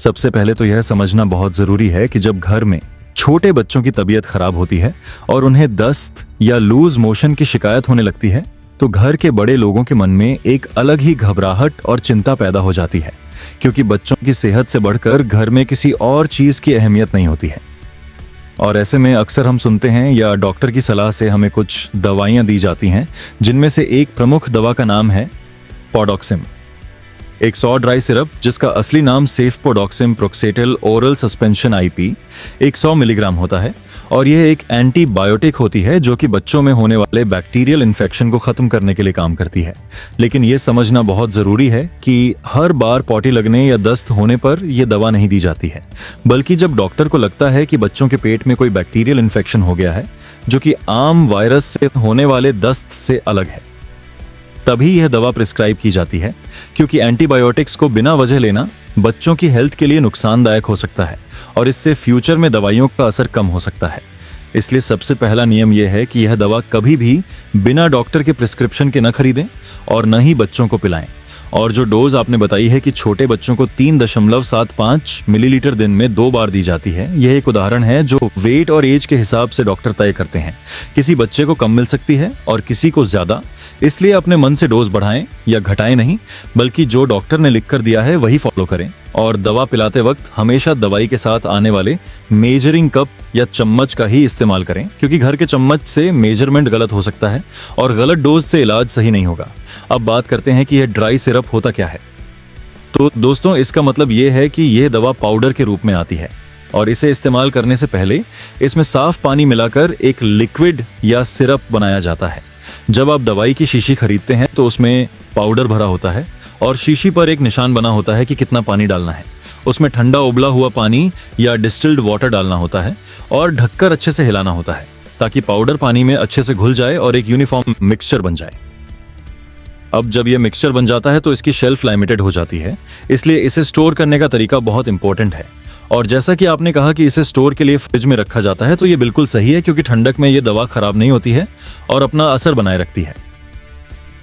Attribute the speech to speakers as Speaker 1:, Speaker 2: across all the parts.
Speaker 1: सबसे पहले तो यह समझना बहुत ज़रूरी है कि जब घर में छोटे बच्चों की तबीयत खराब होती है और उन्हें दस्त या लूज मोशन की शिकायत होने लगती है तो घर के बड़े लोगों के मन में एक अलग ही घबराहट और चिंता पैदा हो जाती है, क्योंकि बच्चों की सेहत से बढ़कर घर में किसी और चीज़ की अहमियत नहीं होती है। और ऐसे में अक्सर हम सुनते हैं या डॉक्टर की सलाह से हमें कुछ दवाइयाँ दी जाती हैं, जिनमें से एक प्रमुख दवा का नाम है पॉडॉक्सिम। एक 100 ड्राई सिरप, जिसका असली नाम सेफपोडॉक्सिम प्रोक्सेटेल ओरल सस्पेंशन आईपी, 100 मिलीग्राम होता है और यह एक एंटीबायोटिक होती है जो कि बच्चों में होने वाले बैक्टीरियल इन्फेक्शन को खत्म करने के लिए काम करती है। लेकिन यह समझना बहुत ज़रूरी है कि हर बार पॉटी लगने या दस्त होने पर यह दवा नहीं दी जाती है, बल्कि जब डॉक्टर को लगता है कि बच्चों के पेट में कोई बैक्टीरियल इन्फेक्शन हो गया है जो कि आम वायरस से होने वाले दस्त से अलग है, तभी यह दवा प्रिस्क्राइब की जाती है, क्योंकि एंटीबायोटिक्स को बिना वजह लेना बच्चों की हेल्थ के लिए नुकसानदायक हो सकता है और इससे फ्यूचर में दवाइयों का असर कम हो सकता है। इसलिए सबसे पहला नियम यह है कि यह दवा कभी भी बिना डॉक्टर के प्रिस्क्रिप्शन के न खरीदें और न ही बच्चों को पिलाएं। और जो डोज आपने बताई है कि छोटे बच्चों को 3.75 मिलीलीटर दिन में 2 बार दी जाती है, यह एक उदाहरण है जो वेट और एज के हिसाब से डॉक्टर तय करते हैं। किसी बच्चे को कम मिल सकती है और किसी को ज़्यादा, इसलिए अपने मन से डोज बढ़ाएं या घटाएं नहीं, बल्कि जो डॉक्टर ने लिख कर दिया है वही फॉलो करें। और दवा पिलाते वक्त हमेशा दवाई के साथ आने वाले मेजरिंग कप या चम्मच का ही इस्तेमाल करें, क्योंकि घर के चम्मच से मेजरमेंट गलत हो सकता है और गलत डोज से इलाज सही नहीं होगा। अब बात करते हैं कि यह ड्राई सिरप होता क्या है। तो दोस्तों, इसका मतलब यह है कि यह दवा पाउडर के रूप में आती है और इसे इस्तेमाल करने से पहले इसमें साफ पानी मिलाकर एक लिक्विड या सिरप बनाया जाता है। जब आप दवाई की शीशी खरीदते हैं तो उसमें पाउडर भरा होता है और शीशी पर एक निशान बना होता है कि कितना पानी डालना है। उसमें ठंडा उबला हुआ पानी या डिस्टिल्ड वाटर डालना होता है और ढककर अच्छे से हिलाना होता है ताकि पाउडर पानी में अच्छे से घुल जाए और एक यूनिफॉर्म मिक्सचर बन जाए। अब जब यह मिक्सचर बन जाता है तो इसकी शेल्फ लिमिटेड हो जाती है, इसलिए इसे स्टोर करने का तरीका बहुत इंपॉर्टेंट है। और जैसा कि आपने कहा कि इसे स्टोर के लिए फ्रिज में रखा जाता है, तो ये बिल्कुल सही है, क्योंकि ठंडक में ये दवा खराब नहीं होती है और अपना असर बनाए रखती है।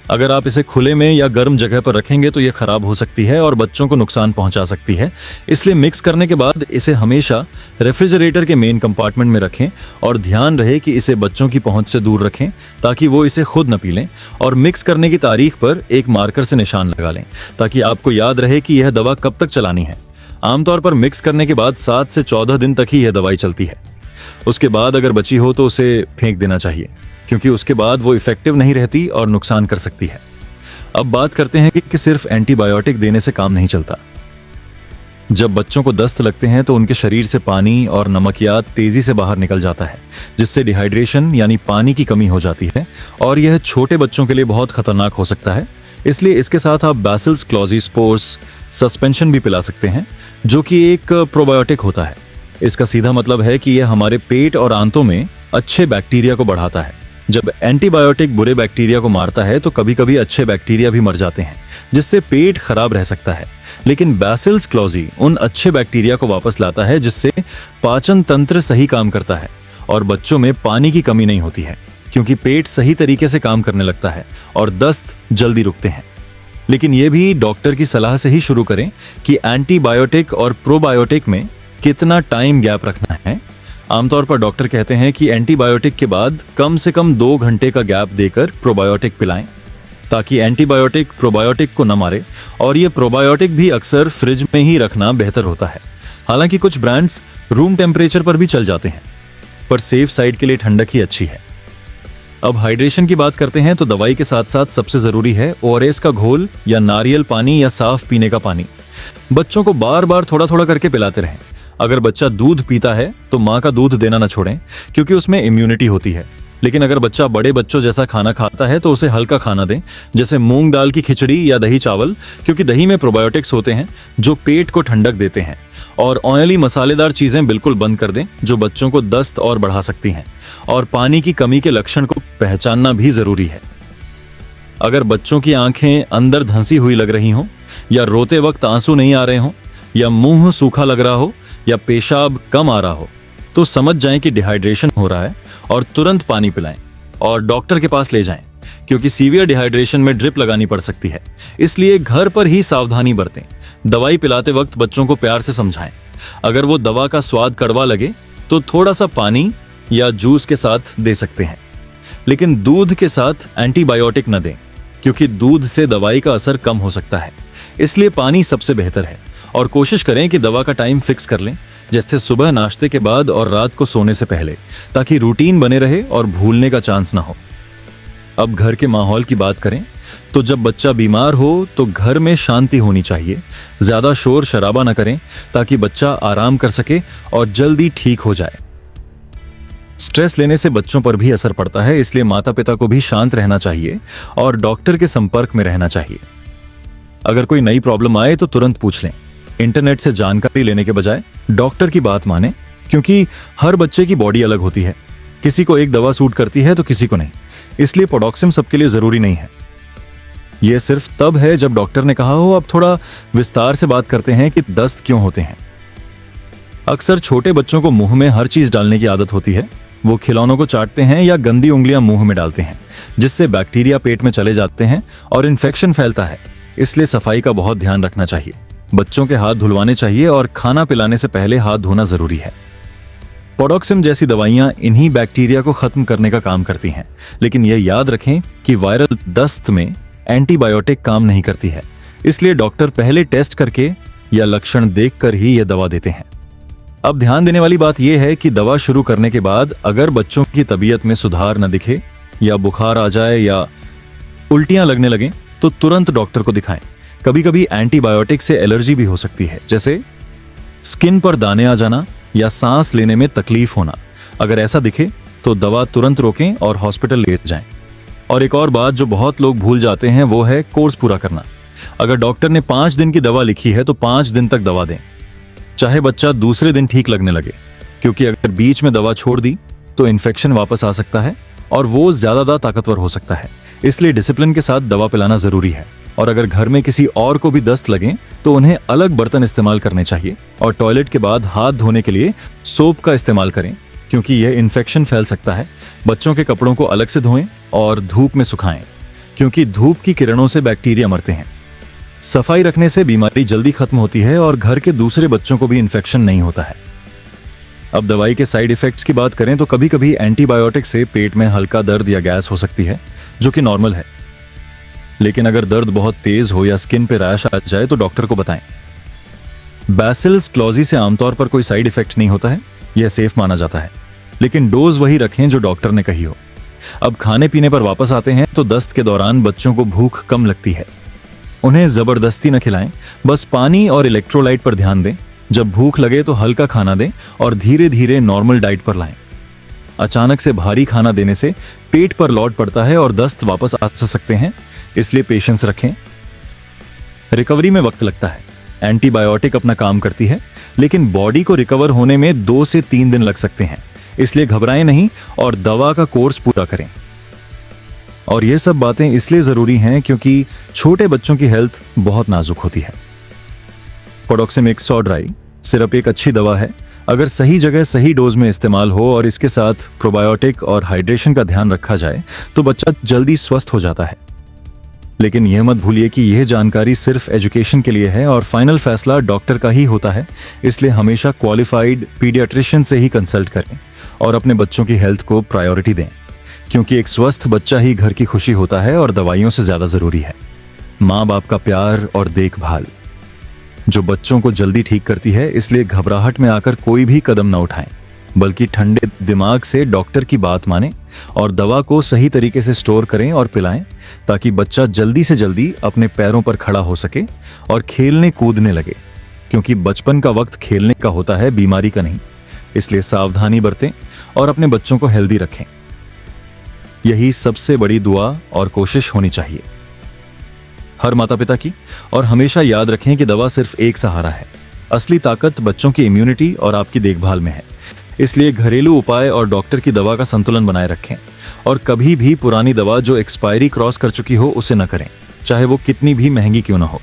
Speaker 1: अगर आप इसे खुले में या गर्म जगह पर रखेंगे तो ये खराब हो सकती है और बच्चों को नुकसान पहुंचा सकती है। इसलिए मिक्स करने के बाद इसे हमेशा रेफ्रिजरेटर के मेन कंपार्टमेंट में रखें और ध्यान रहे कि इसे बच्चों की पहुंच से दूर रखें ताकि वो इसे खुद न पी लें। और मिक्स करने की तारीख पर एक मार्कर से निशान लगा लें ताकि आपको याद रहे कि यह दवा कब तक चलानी है। आमतौर पर मिक्स करने के बाद 7 से 14 दिन तक ही यह दवाई चलती है। उसके बाद अगर बची हो तो उसे फेंक देना चाहिए, क्योंकि उसके बाद वो इफेक्टिव नहीं रहती और नुकसान कर सकती है। अब बात करते हैं कि सिर्फ एंटीबायोटिक देने से काम नहीं चलता। जब बच्चों को दस्त लगते हैं तो उनके शरीर से पानी और नमकियात तेजी से बाहर निकल जाता है, जिससे डिहाइड्रेशन यानी पानी की कमी हो जाती है और यह छोटे बच्चों के लिए बहुत खतरनाक हो सकता है। इसलिए इसके साथ आप बैसिलस क्लॉजीस्पोर्स सस्पेंशन भी पिला सकते हैं, जो कि एक प्रोबायोटिक होता है। इसका सीधा मतलब है कि यह हमारे पेट और आंतों में अच्छे बैक्टीरिया को बढ़ाता है। जब एंटीबायोटिक बुरे बैक्टीरिया को मारता है तो कभी कभी अच्छे बैक्टीरिया भी मर जाते हैं, जिससे पेट खराब रह सकता है। लेकिन बैसिलस क्लॉजी उन अच्छे बैक्टीरिया को वापस लाता है, जिससे पाचन तंत्र सही काम करता है और बच्चों में पानी की कमी नहीं होती है, क्योंकि पेट सही तरीके से काम करने लगता है और दस्त जल्दी रुकते हैं। लेकिन यह भी डॉक्टर की सलाह से ही शुरू करें कि एंटीबायोटिक और प्रोबायोटिक में कितना टाइम गैप रखना है। आमतौर पर डॉक्टर कहते हैं कि एंटीबायोटिक के बाद कम से कम 2 घंटे का गैप देकर प्रोबायोटिक पिलाएं, ताकि एंटीबायोटिक प्रोबायोटिक को न मारे। और ये प्रोबायोटिक भी अक्सर फ्रिज में ही रखना बेहतर होता है। हालांकि कुछ ब्रांड्स रूम टेम्परेचर पर भी चल जाते हैं, पर सेफ साइड के लिए ठंडक ही अच्छी है। अब हाइड्रेशन की बात करते हैं तो दवाई के साथ साथ सबसे ज़रूरी है ओआरएस का घोल या नारियल पानी या साफ पीने का पानी। बच्चों को बार बार थोड़ा थोड़ा करके पिलाते रहें। अगर बच्चा दूध पीता है तो माँ का दूध देना न छोड़ें, क्योंकि उसमें इम्यूनिटी होती है। लेकिन अगर बच्चा बड़े बच्चों जैसा खाना खाता है तो उसे हल्का खाना दें, जैसे मूंग दाल की खिचड़ी या दही चावल, क्योंकि दही में प्रोबायोटिक्स होते हैं जो पेट को ठंडक देते हैं। और ऑयली मसालेदार चीज़ें बिल्कुल बंद कर दें जो बच्चों को दस्त और बढ़ा सकती हैं। और पानी की कमी के लक्षण को पहचानना भी ज़रूरी है। अगर बच्चों की आंखें अंदर धंसी हुई लग रही हों, या रोते वक्त आंसू नहीं आ रहे हों, या मुंह सूखा लग रहा हो, या पेशाब कम आ रहा हो, तो समझ जाएं कि डिहाइड्रेशन हो रहा है और तुरंत पानी पिलाएं और डॉक्टर के पास ले जाएं, क्योंकि सीवियर डिहाइड्रेशन में ड्रिप लगानी पड़ सकती है। इसलिए घर पर ही सावधानी बरतें। दवाई पिलाते वक्त बच्चों को प्यार से समझाएं। अगर वो दवा का स्वाद कड़वा लगे तो थोड़ा सा पानी या जूस के साथ दे सकते हैं, लेकिन दूध के साथ एंटीबायोटिक न दें, क्योंकि दूध से दवाई का असर कम हो सकता है। इसलिए पानी सबसे बेहतर है। और कोशिश करें कि दवा का टाइम फिक्स कर लें, जैसे सुबह नाश्ते के बाद और रात को सोने से पहले, ताकि रूटीन बने रहे और भूलने का चांस ना हो। अब घर के माहौल की बात करें तो जब बच्चा बीमार हो तो घर में शांति होनी चाहिए। ज्यादा शोर शराबा न करें ताकि बच्चा आराम कर सके और जल्दी ठीक हो जाए। स्ट्रेस लेने से बच्चों पर भी असर पड़ता है, इसलिए माता पिता को भी शांत रहना चाहिए और डॉक्टर के संपर्क में रहना चाहिए। अगर कोई नई प्रॉब्लम आए तो तुरंत पूछ लें। इंटरनेट से जानकारी लेने के बजाय डॉक्टर की बात माने, क्योंकि हर बच्चे की बॉडी अलग होती है। किसी को एक दवा सूट करती है तो किसी को नहीं, इसलिए पोडॉक्सिम सबके लिए जरूरी नहीं है। यह सिर्फ तब है जब डॉक्टर ने कहा हो। अब थोड़ा विस्तार से बात करते हैं कि दस्त क्यों होते हैं। अक्सर छोटे बच्चों को मुंह में हर चीज डालने की आदत होती है। वो खिलौनों को चाटते हैं या गंदी उंगलियां मुंह में डालते हैं, जिससे बैक्टीरिया पेट में चले जाते हैं और इन्फेक्शन फैलता है। इसलिए सफाई का बहुत ध्यान रखना चाहिए। बच्चों के हाथ धुलवाने चाहिए और खाना पिलाने से पहले हाथ धोना जरूरी है। पोडॉक्सिम जैसी दवाइयां इन्हीं बैक्टीरिया को खत्म करने का काम करती हैं, लेकिन यह याद रखें कि वायरल दस्त में एंटीबायोटिक काम नहीं करती है। इसलिए डॉक्टर पहले टेस्ट करके या लक्षण देखकर ही यह दवा देते हैं। अब ध्यान देने वाली बात यह है कि दवा शुरू करने के बाद अगर बच्चों की तबीयत में सुधार न दिखे या बुखार आ जाए या उल्टियां लगने लगें तो तुरंत डॉक्टर को दिखाएं। कभी कभी एंटीबायोटिक से एलर्जी भी हो सकती है, जैसे स्किन पर दाने आ जाना या सांस लेने में तकलीफ होना। अगर ऐसा दिखे तो दवा तुरंत रोकें और हॉस्पिटल ले जाएं। और एक और बात जो बहुत लोग भूल जाते हैं वो है कोर्स पूरा करना। अगर डॉक्टर ने 5 दिन की दवा लिखी है तो 5 दिन तक दवा दें, चाहे बच्चा दूसरे दिन ठीक लगने लगे, क्योंकि अगर बीच में दवा छोड़ दी तो इन्फेक्शन वापस आ सकता है और वो ज्यादा ताकतवर हो सकता है। इसलिए डिसिप्लिन के साथ दवा पिलाना जरूरी है। और अगर घर में किसी और को भी दस्त लगे तो उन्हें अलग बर्तन इस्तेमाल करने चाहिए और टॉयलेट के बाद हाथ धोने के लिए सोप का इस्तेमाल करें, क्योंकि यह इन्फेक्शन फैल सकता है। बच्चों के कपड़ों को अलग से धोएं और धूप में सुखाएं, क्योंकि धूप की किरणों से बैक्टीरिया मरते हैं। सफाई रखने से बीमारी जल्दी खत्म होती है और घर के दूसरे बच्चों को भी इन्फेक्शन नहीं होता है। अब दवाई के साइड इफेक्ट्स की बात करें तो कभी कभी एंटीबायोटिक से पेट में हल्का दर्द या गैस हो सकती है, जो कि नॉर्मल है। लेकिन अगर दर्द बहुत तेज हो या स्किन पे रैश आ जाए तो डॉक्टर को बताएं। बैसिलस क्लॉजी से आमतौर पर कोई साइड इफेक्ट नहीं होता है, यह सेफ माना जाता है, लेकिन डोज वही रखें जो डॉक्टर ने कही हो। अब खाने पीने पर वापस आते हैं तो दस्त के दौरान बच्चों को भूख कम लगती है। उन्हें जबरदस्ती न खिलाएं, बस पानी और इलेक्ट्रोलाइट पर ध्यान दें। जब भूख लगे तो हल्का खाना दें और धीरे धीरे नॉर्मल डाइट पर लाएं। अचानक से भारी खाना देने से पेट पर लौट पड़ता है और दस्त वापस आ सकते हैं, इसलिए पेशेंस रखें। रिकवरी में वक्त लगता है। एंटीबायोटिक अपना काम करती है, लेकिन बॉडी को रिकवर होने में 2 से 3 दिन लग सकते हैं। इसलिए घबराएं नहीं और दवा का कोर्स पूरा करें। और ये सब बातें इसलिए जरूरी हैं क्योंकि छोटे बच्चों की हेल्थ बहुत नाजुक होती है। पोडॉक्सिम 100 ड्राई सिरप एक अच्छी दवा है। अगर सही जगह सही डोज में इस्तेमाल हो और इसके साथ प्रोबायोटिक और हाइड्रेशन का ध्यान रखा जाए तो बच्चा जल्दी स्वस्थ हो जाता है। लेकिन यह मत भूलिए कि यह जानकारी सिर्फ एजुकेशन के लिए है और फाइनल फैसला डॉक्टर का ही होता है। इसलिए हमेशा क्वालिफाइड पीडियाट्रिशियन से ही कंसल्ट करें और अपने बच्चों की हेल्थ को प्रायोरिटी दें, क्योंकि एक स्वस्थ बच्चा ही घर की खुशी होता है और दवाइयों से ज्यादा जरूरी है माँ बाप का प्यार और देखभाल, जो बच्चों को जल्दी ठीक करती है। इसलिए घबराहट में आकर कोई भी कदम न उठाएं, बल्कि ठंडे दिमाग से डॉक्टर की बात मानें और दवा को सही तरीके से स्टोर करें और पिलाएं, ताकि बच्चा जल्दी से जल्दी अपने पैरों पर खड़ा हो सके और खेलने कूदने लगे, क्योंकि बचपन का वक्त खेलने का होता है, बीमारी का नहीं। इसलिए सावधानी बरतें और अपने बच्चों को हेल्दी रखें। यही सबसे बड़ी दुआ और कोशिश होनी चाहिए हर माता पिता की। और हमेशा याद रखें कि दवा सिर्फ एक सहारा है, असली ताकत बच्चों की इम्यूनिटी और आपकी देखभाल में है। इसलिए घरेलू उपाय और डॉक्टर की दवा का संतुलन बनाए रखें और कभी भी पुरानी दवा जो एक्सपायरी क्रॉस कर चुकी हो उसे न करें, चाहे वो कितनी भी महंगी क्यों ना हो,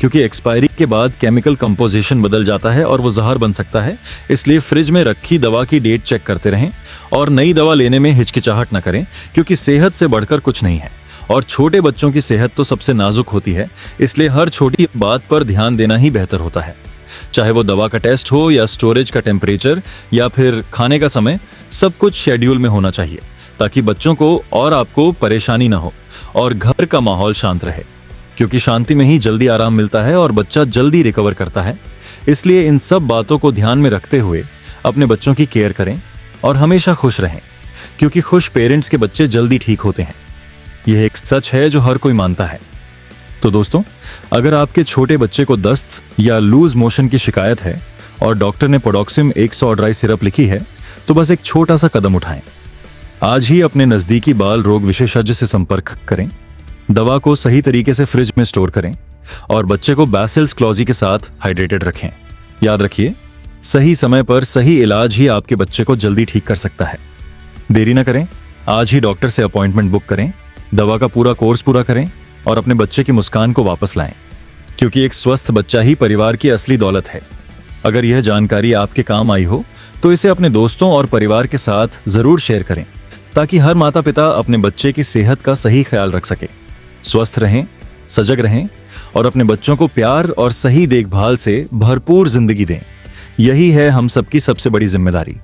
Speaker 1: क्योंकि एक्सपायरी के बाद केमिकल कंपोजिशन बदल जाता है और वो जहर बन सकता है। इसलिए फ्रिज में रखी दवा की डेट चेक करते रहें और नई दवा लेने में हिचकिचाहट न करें, क्योंकि सेहत से बढ़कर कुछ नहीं है और छोटे बच्चों की सेहत तो सबसे नाजुक होती है, इसलिए हर छोटी बात पर ध्यान देना ही बेहतर होता है। चाहे वो दवा का टेस्ट हो या स्टोरेज का टेम्परेचर या फिर खाने का समय, सब कुछ शेड्यूल में होना चाहिए ताकि बच्चों को और आपको परेशानी ना हो और घर का माहौल शांत रहे, क्योंकि शांति में ही जल्दी आराम मिलता है और बच्चा जल्दी रिकवर करता है। इसलिए इन सब बातों को ध्यान में रखते हुए अपने बच्चों की केयर करें और हमेशा खुश रहें, क्योंकि खुश पेरेंट्स के बच्चे जल्दी ठीक होते हैं। यह एक सच है जो हर कोई मानता है। तो दोस्तों, अगर आपके छोटे बच्चे को दस्त या लूज मोशन की शिकायत है और डॉक्टर ने पोडॉक्सिम 100 ड्राई सिरप लिखी है, तो बस एक छोटा सा कदम उठाएं। आज ही अपने नजदीकी बाल रोग विशेषज्ञ से संपर्क करें, दवा को सही तरीके से फ्रिज में स्टोर करें और बच्चे को बैसिलस क्लॉजी के साथ हाइड्रेटेड रखें। याद रखिए, सही समय पर सही इलाज ही आपके बच्चे को जल्दी ठीक कर सकता है। देरी न करें, आज ही डॉक्टर से अपॉइंटमेंट बुक करें, दवा का पूरा कोर्स पूरा करें और अपने बच्चे की मुस्कान को वापस लाएं, क्योंकि एक स्वस्थ बच्चा ही परिवार की असली दौलत है। अगर यह जानकारी आपके काम आई हो तो इसे अपने दोस्तों और परिवार के साथ जरूर शेयर करें, ताकि हर माता पिता अपने बच्चे की सेहत का सही ख्याल रख सके। स्वस्थ रहें, सजग रहें और अपने बच्चों को प्यार और सही देखभाल से भरपूर जिंदगी दें। यही है हम सबकी सबसे बड़ी जिम्मेदारी।